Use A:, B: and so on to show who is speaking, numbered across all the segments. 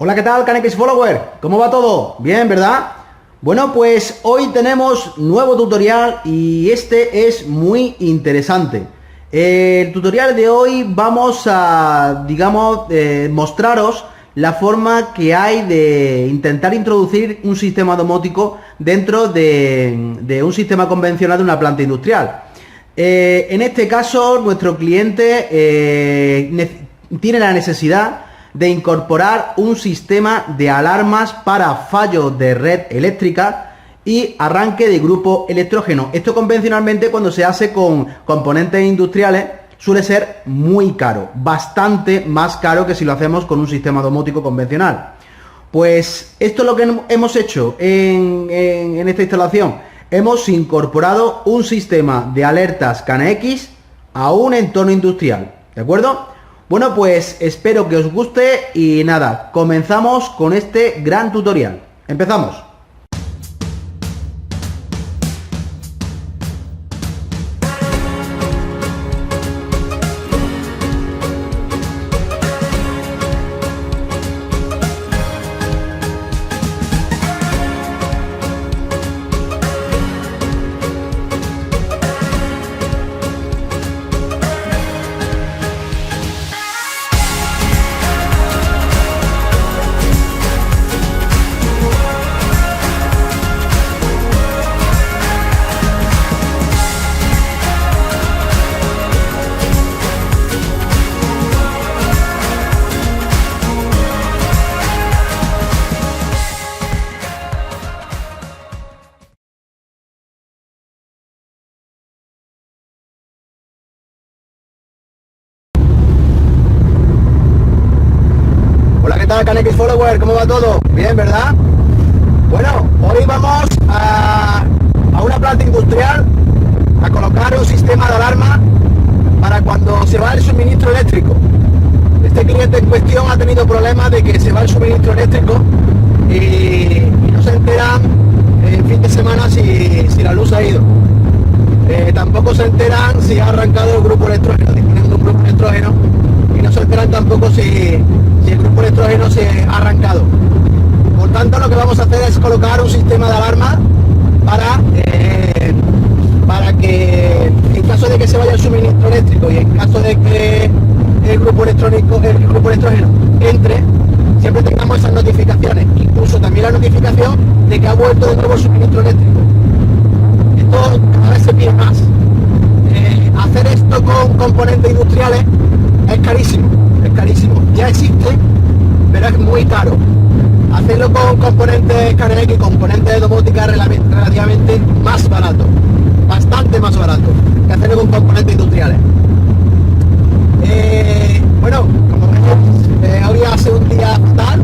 A: Hola, ¿qué tal, Canex Follower? ¿Cómo va todo? Bien, ¿verdad? Bueno, pues hoy tenemos nuevo tutorial y este es muy interesante. El tutorial de hoy vamos a, digamos, mostraros la forma que hay de intentar introducir un sistema domótico dentro de un sistema convencional de una planta industrial. En este caso, nuestro cliente tiene la necesidad de incorporar un sistema de alarmas para fallos de red eléctrica y arranque de grupo electrógeno. Esto convencionalmente, cuando se hace con componentes industriales, suele ser muy caro, bastante más caro que si lo hacemos con un sistema domótico convencional. Pues esto es lo que hemos hecho en esta instalación. Hemos incorporado un sistema de alertas CANX a un entorno industrial, ¿de acuerdo? Bueno, pues espero que os guste y nada, comenzamos con este gran tutorial. Empezamos. Hola, ¿qué tal, Canex Follower? ¿Cómo va todo? Bien, ¿verdad? Bueno, hoy vamos a una planta industrial a colocar un sistema de alarma para cuando se va el suministro eléctrico. Este cliente en cuestión ha tenido problemas de que se va el suministro eléctrico y no se enteran en fin de semana si la luz ha ido. Tampoco se enteran si ha arrancado el grupo electrógeno, disponiendo de un grupo electrógeno, y no se enteran tampoco si el grupo electrógeno se ha arrancado. Por tanto, lo que vamos a hacer es colocar un sistema de alarma para que en caso de que se vaya el suministro eléctrico y en caso de que el grupo electrógeno entre, siempre tengamos esas notificaciones, incluso también la notificación de que ha vuelto de nuevo el suministro eléctrico. Esto cada vez se pide más. Hacer esto con componentes industriales es carísimo, ya existe, pero es muy caro. Hacerlo con componentes CANX y componentes de domótica es relativamente más barato, bastante más barato que hacerlo con componentes industriales. Bueno, como veis, hoy hace un día fatal,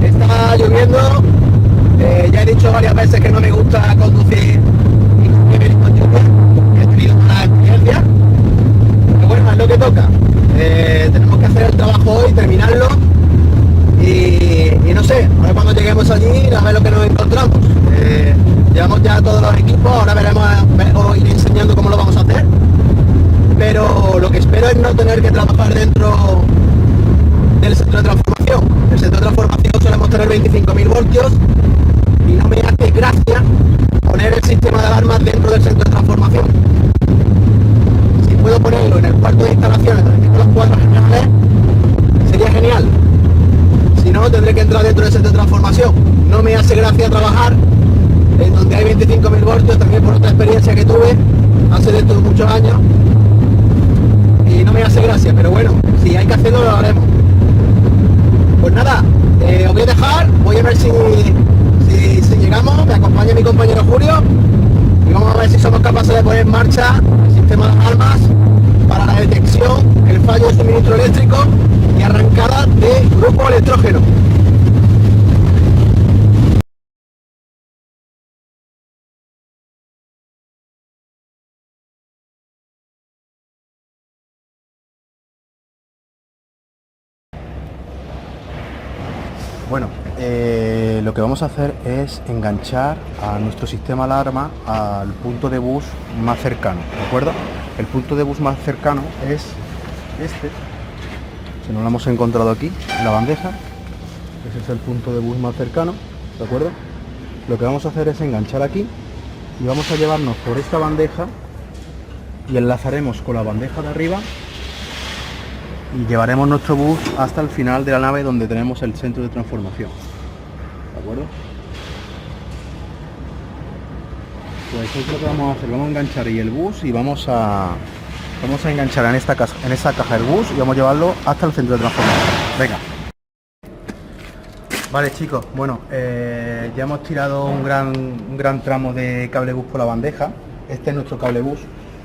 A: está lloviendo. Ya he dicho varias veces que no me gusta conducir y venir con lluvia, he tenido mala experiencia, pero bueno, es lo que toca. Tenemos que hacer el trabajo hoy, terminarlo y no sé, ahora cuando lleguemos allí a ver lo que nos encontramos. Llevamos ya todos los equipos, ahora veremos, os iré enseñando cómo lo vamos a hacer, pero lo que espero es no tener que trabajar dentro del centro de transformación. El centro de transformación solemos tener 25.000 voltios y no me hace gracia poner el sistema de alarmas dentro del centro de transformación. Si puedo ponerlo en el cuarto de instalaciones donde tengo los cuadros generales, sería genial. Si no, tendré que entrar dentro del centro de transformación. No me hace gracia trabajar en donde hay 25.000 voltios, también por otra experiencia que tuve hace de estos muchos años, y no me hace gracia, pero bueno, si hay que hacerlo, lo haremos. Pues nada, os voy a dejar, voy a ver si llegamos, me acompaña mi compañero Julio y vamos a ver si somos capaces de poner en marcha el sistema de alarmas para la detección, el fallo de suministro eléctrico y arrancada de grupo electrógeno. Bueno, lo que vamos a hacer es enganchar a nuestro sistema alarma al punto de bus más cercano, ¿de acuerdo? El punto de bus más cercano es este, si no lo hemos encontrado aquí, en la bandeja, Ese es el punto de bus más cercano, ¿de acuerdo? Lo que vamos a hacer es enganchar aquí y vamos a llevarnos por esta bandeja y enlazaremos con la bandeja de arriba y llevaremos nuestro bus hasta el final de la nave donde tenemos el centro de transformación, ¿de acuerdo? Pues eso es lo que vamos a hacer, vamos a enganchar ahí el bus y vamos a enganchar en esta caja el bus y vamos a llevarlo hasta el centro de transformación. Venga. Vale chicos, bueno, ya hemos tirado un gran tramo de cable bus por la bandeja. Este es nuestro cable bus.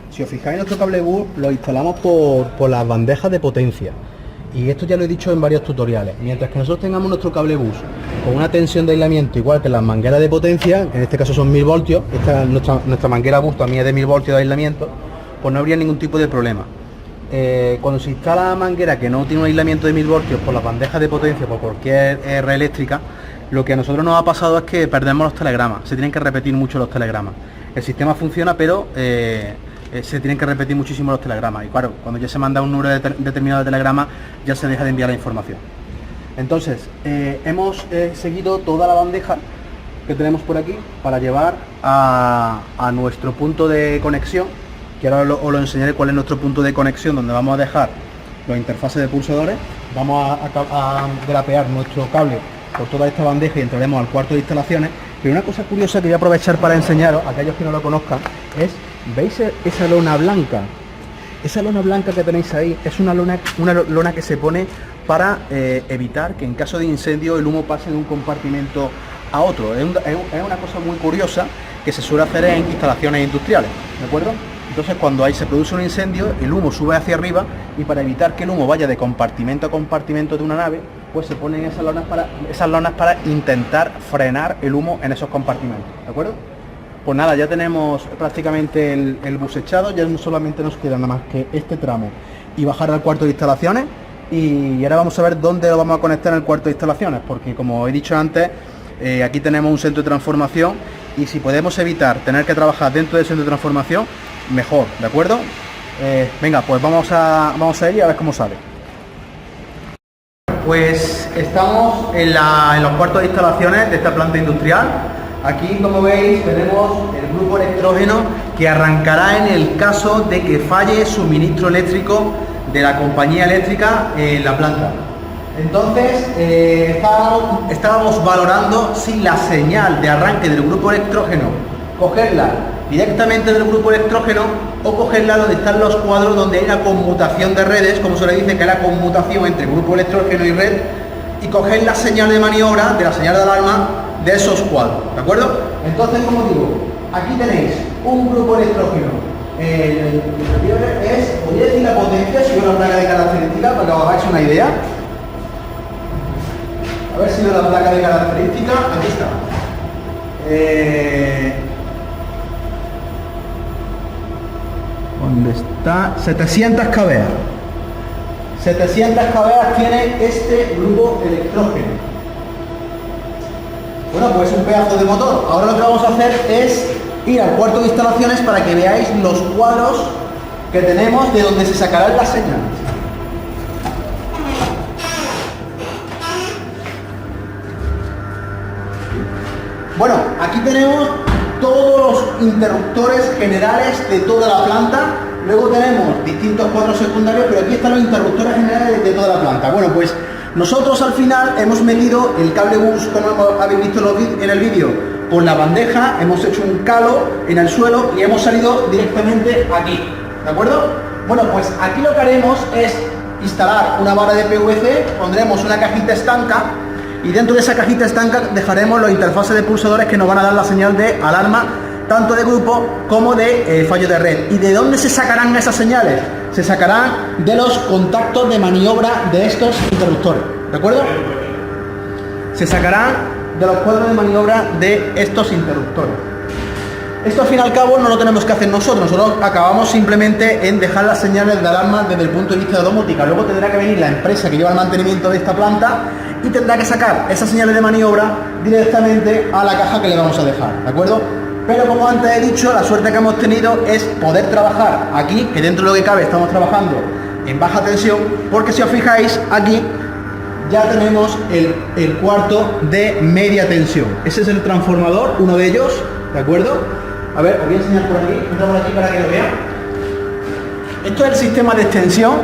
A: Si os fijáis, nuestro cable bus lo instalamos por las bandejas de potencia. Y esto ya lo he dicho en varios tutoriales. Mientras que nosotros tengamos nuestro cable bus con una tensión de aislamiento igual que las mangueras de potencia, en este caso son 1000 voltios, esta es nuestra manguera bus también es de 1000 voltios de aislamiento, pues no habría ningún tipo de problema. Cuando se instala la manguera que no tiene un aislamiento de 1000 voltios por las bandejas de potencia, por cualquier red eléctrica, lo que a nosotros nos ha pasado es que perdemos los telegramas, se tienen que repetir mucho los telegramas. El sistema funciona, pero se tienen que repetir muchísimo los telegramas y claro, cuando ya se manda un número determinado de telegrama ya se deja de enviar la información. Entonces, hemos seguido toda la bandeja que tenemos por aquí para llevar a nuestro punto de conexión, que ahora os lo enseñaré cuál es nuestro punto de conexión, donde vamos a dejar los interfaces de pulsadores. Vamos a grapear nuestro cable por toda esta bandeja y entraremos al cuarto de instalaciones. Pero una cosa curiosa que voy a aprovechar para enseñaros, a aquellos que no lo conozcan, es, ¿veis esa lona blanca? Esa lona blanca que tenéis ahí es una lona que se pone para evitar que en caso de incendio el humo pase de un compartimento a otro. Es una cosa muy curiosa que se suele hacer en instalaciones industriales, ¿de acuerdo? Entonces cuando se produce un incendio, el humo sube hacia arriba y para evitar que el humo vaya de compartimento a compartimento de una nave, pues se ponen esas lonas para intentar frenar el humo en esos compartimentos, ¿de acuerdo? Pues nada, ya tenemos prácticamente el bus echado, ya solamente nos queda nada más que este tramo y bajar al cuarto de instalaciones, y ahora vamos a ver dónde lo vamos a conectar en el cuarto de instalaciones, porque como he dicho antes, aquí tenemos un centro de transformación y si podemos evitar tener que trabajar dentro del centro de transformación, mejor, ¿de acuerdo? Venga, pues vamos a ir y a ver cómo sale. Pues estamos en los cuartos de instalaciones de esta planta industrial. Aquí, como veis, tenemos el grupo electrógeno que arrancará en el caso de que falle suministro eléctrico de la compañía eléctrica en la planta. Entonces, estábamos valorando si la señal de arranque del grupo electrógeno, cogerla directamente del grupo electrógeno o cogerla donde están los cuadros donde hay la conmutación de redes, como se le dice, que es la conmutación entre grupo electrógeno y red, y coger la señal de maniobra de la señal de alarma de esos cuadros, ¿de acuerdo? Entonces, como digo, aquí tenéis un grupo electrógeno. Voy a decir la potencia, si una placa de características para que os hagáis una idea. A ver si veo la placa de características, aquí está. ¿Dónde está? 700 kV. 700 kV tiene este grupo electrógeno. Bueno, pues un pedazo de motor. Ahora lo que vamos a hacer es ir al cuarto de instalaciones para que veáis los cuadros que tenemos de donde se sacarán las señales. Bueno, aquí tenemos todos los interruptores generales de toda la planta. Luego tenemos distintos cuadros secundarios, pero aquí están los interruptores generales de toda la planta. Bueno, pues nosotros al final hemos metido el cable bus, como habéis visto en el vídeo, por la bandeja, hemos hecho un calo en el suelo y hemos salido directamente aquí, ¿de acuerdo? Bueno, pues aquí lo que haremos es instalar una barra de PVC, pondremos una cajita estanca y dentro de esa cajita estanca dejaremos los interfaces de pulsadores que nos van a dar la señal de alarma, tanto de grupo como de fallo de red. ¿Y de dónde se sacarán esas señales? Se sacarán de los contactos de maniobra de estos interruptores, ¿de acuerdo? Se sacarán de los cuadros de maniobra de estos interruptores. Esto al fin y al cabo no lo tenemos que hacer nosotros acabamos simplemente en dejar las señales de alarma desde el punto de vista de domótica. Luego tendrá que venir la empresa que lleva el mantenimiento de esta planta y tendrá que sacar esas señales de maniobra directamente a la caja que le vamos a dejar, ¿de acuerdo? Pero como antes he dicho, la suerte que hemos tenido es poder trabajar aquí, que dentro de lo que cabe estamos trabajando en baja tensión, porque si os fijáis aquí, ya tenemos el cuarto de media tensión. Ese es el transformador, uno de ellos, ¿de acuerdo? A ver, os voy a enseñar por aquí, entra por aquí para que lo vean. Esto es el sistema de extensión,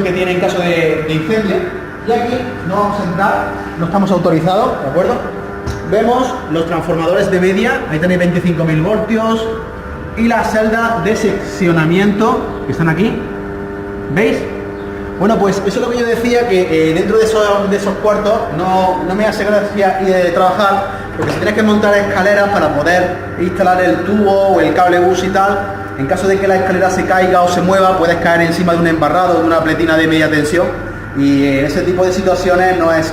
A: que tiene en caso de incendio. Y aquí no vamos a entrar, no estamos autorizados, ¿de acuerdo? Vemos los transformadores de media, ahí tenéis 25.000 voltios, y la celda de seccionamiento, que están aquí, ¿veis? Bueno, pues eso es lo que yo decía, que dentro de esos cuartos no me hace gracia ir de trabajar, porque si tienes que montar escaleras para poder instalar el tubo o el cable bus y tal, en caso de que la escalera se caiga o se mueva, puedes caer encima de un embarrado, de una pletina de media tensión, y en ese tipo de situaciones no es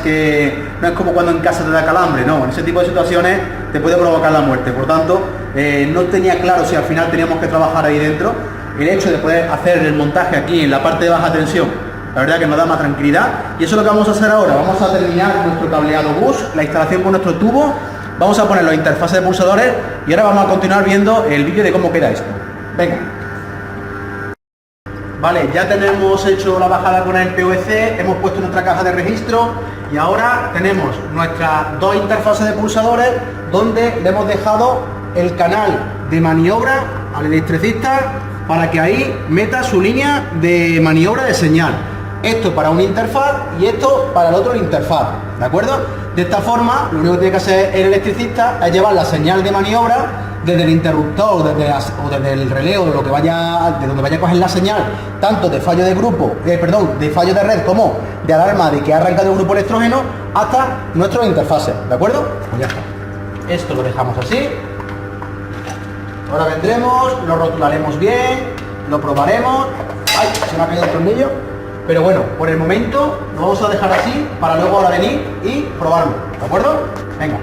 A: como cuando en casa te da calambre, no, en ese tipo de situaciones te puede provocar la muerte. Por tanto, no tenía claro si al final teníamos que trabajar ahí dentro. El hecho de poder hacer el montaje aquí en la parte de baja tensión, la verdad que nos da más tranquilidad, y eso es lo que vamos a hacer ahora. Vamos a terminar nuestro cableado bus, la instalación con nuestro tubo, vamos a poner los interfaces de pulsadores y ahora vamos a continuar viendo el vídeo de cómo queda esto. Venga. Vale, ya tenemos hecho la bajada con el PVC, hemos puesto nuestra caja de registro y ahora tenemos nuestras dos interfaces de pulsadores donde le hemos dejado el canal de maniobra al electricista para que ahí meta su línea de maniobra de señal. Esto para una interfaz y esto para el otro interfaz, ¿de acuerdo? De esta forma, lo único que tiene que hacer el electricista es llevar la señal de maniobra desde el interruptor o desde el relé o de donde vaya a coger la señal, tanto de fallo de grupo, de fallo de red como de alarma de que ha arrancado un grupo electrógeno, hasta nuestros interfaces, ¿de acuerdo? Pues ya está. Esto lo dejamos así. Ahora vendremos, lo rotularemos bien, lo probaremos. ¡Ay! Se me ha caído el tornillo. Pero bueno, por el momento lo vamos a dejar así para luego ahora venir y probarlo, ¿de acuerdo? Venga.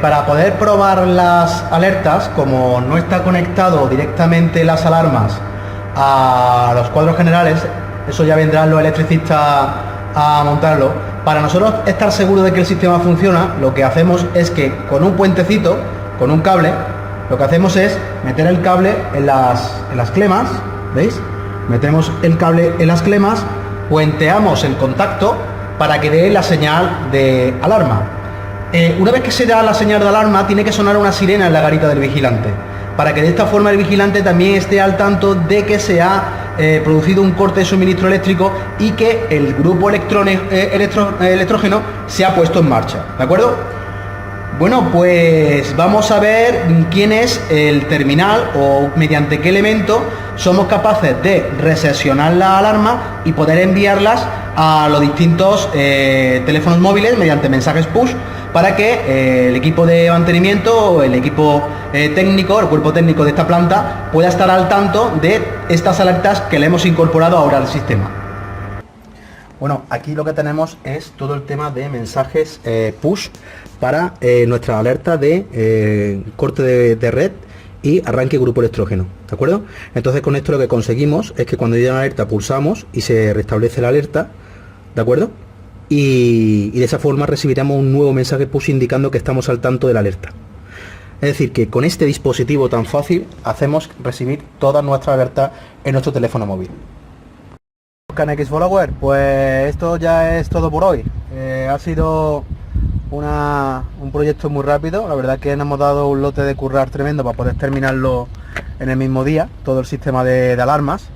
A: Para poder probar las alertas, como no está conectado directamente las alarmas a los cuadros generales, eso ya vendrán los electricistas a montarlo. Para nosotros estar seguros de que el sistema funciona, lo que hacemos es que con un puentecito, con un cable, lo que hacemos es meter el cable en las clemas, ¿veis? Metemos el cable en las clemas, puenteamos el contacto para que dé la señal de alarma. Una vez que se da la señal de alarma, tiene que sonar una sirena en la garita del vigilante, para que de esta forma el vigilante también esté al tanto de que se ha producido un corte de suministro eléctrico y que el grupo electrógeno se ha puesto en marcha, ¿de acuerdo? Bueno, pues vamos a ver quién es el terminal o mediante qué elemento somos capaces de recepcionar la alarma y poder enviarlas a los distintos teléfonos móviles mediante mensajes push para que el equipo de mantenimiento, el equipo técnico, el cuerpo técnico de esta planta pueda estar al tanto de estas alertas que le hemos incorporado ahora al sistema. Bueno, aquí lo que tenemos es todo el tema de mensajes push para nuestra alerta de corte de red y arranque grupo electrógeno, ¿de acuerdo? Entonces con esto lo que conseguimos es que cuando llega la alerta pulsamos y se restablece la alerta, ¿de acuerdo? Y de esa forma recibiremos un nuevo mensaje push indicando que estamos al tanto de la alerta. Es decir, que con este dispositivo tan fácil hacemos recibir todas nuestras alertas en nuestro teléfono móvil. KNX Follower, pues esto ya es todo por hoy. Ha sido un proyecto muy rápido, la verdad que nos hemos dado un lote de currar tremendo para poder terminarlo en el mismo día, todo el sistema de alarmas.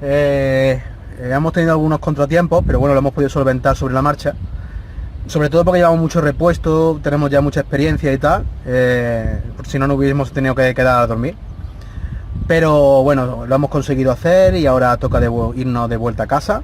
A: Hemos tenido algunos contratiempos, pero bueno, lo hemos podido solventar sobre la marcha, sobre todo porque llevamos mucho repuesto, tenemos ya mucha experiencia y tal, si no, no hubiésemos tenido que quedar a dormir. Pero bueno, lo hemos conseguido hacer y ahora toca irnos de vuelta a casa.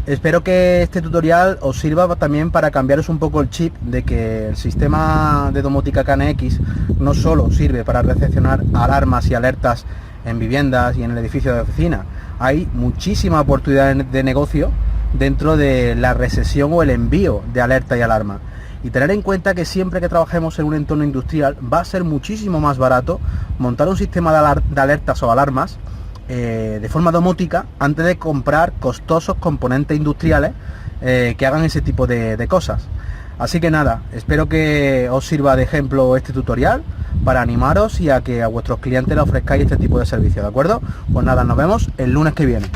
A: Espero que este tutorial os sirva también para cambiaros un poco el chip de que el sistema de domótica KNX no solo sirve para recepcionar alarmas y alertas en viviendas y en el edificio de oficina. Hay muchísimas oportunidades de negocio dentro de la recepción o el envío de alerta y alarma. Y tener en cuenta que siempre que trabajemos en un entorno industrial va a ser muchísimo más barato montar un sistema de alertas o alarmas de forma domótica antes de comprar costosos componentes industriales que hagan ese tipo de cosas. Así que nada, espero que os sirva de ejemplo este tutorial para animaros y a que a vuestros clientes le ofrezcáis este tipo de servicio, ¿de acuerdo? Pues nada, nos vemos el lunes que viene.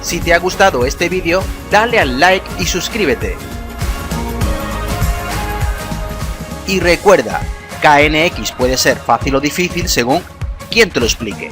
B: Si te ha gustado este vídeo, dale al like y suscríbete. Y recuerda, KNX puede ser fácil o difícil según quien te lo explique.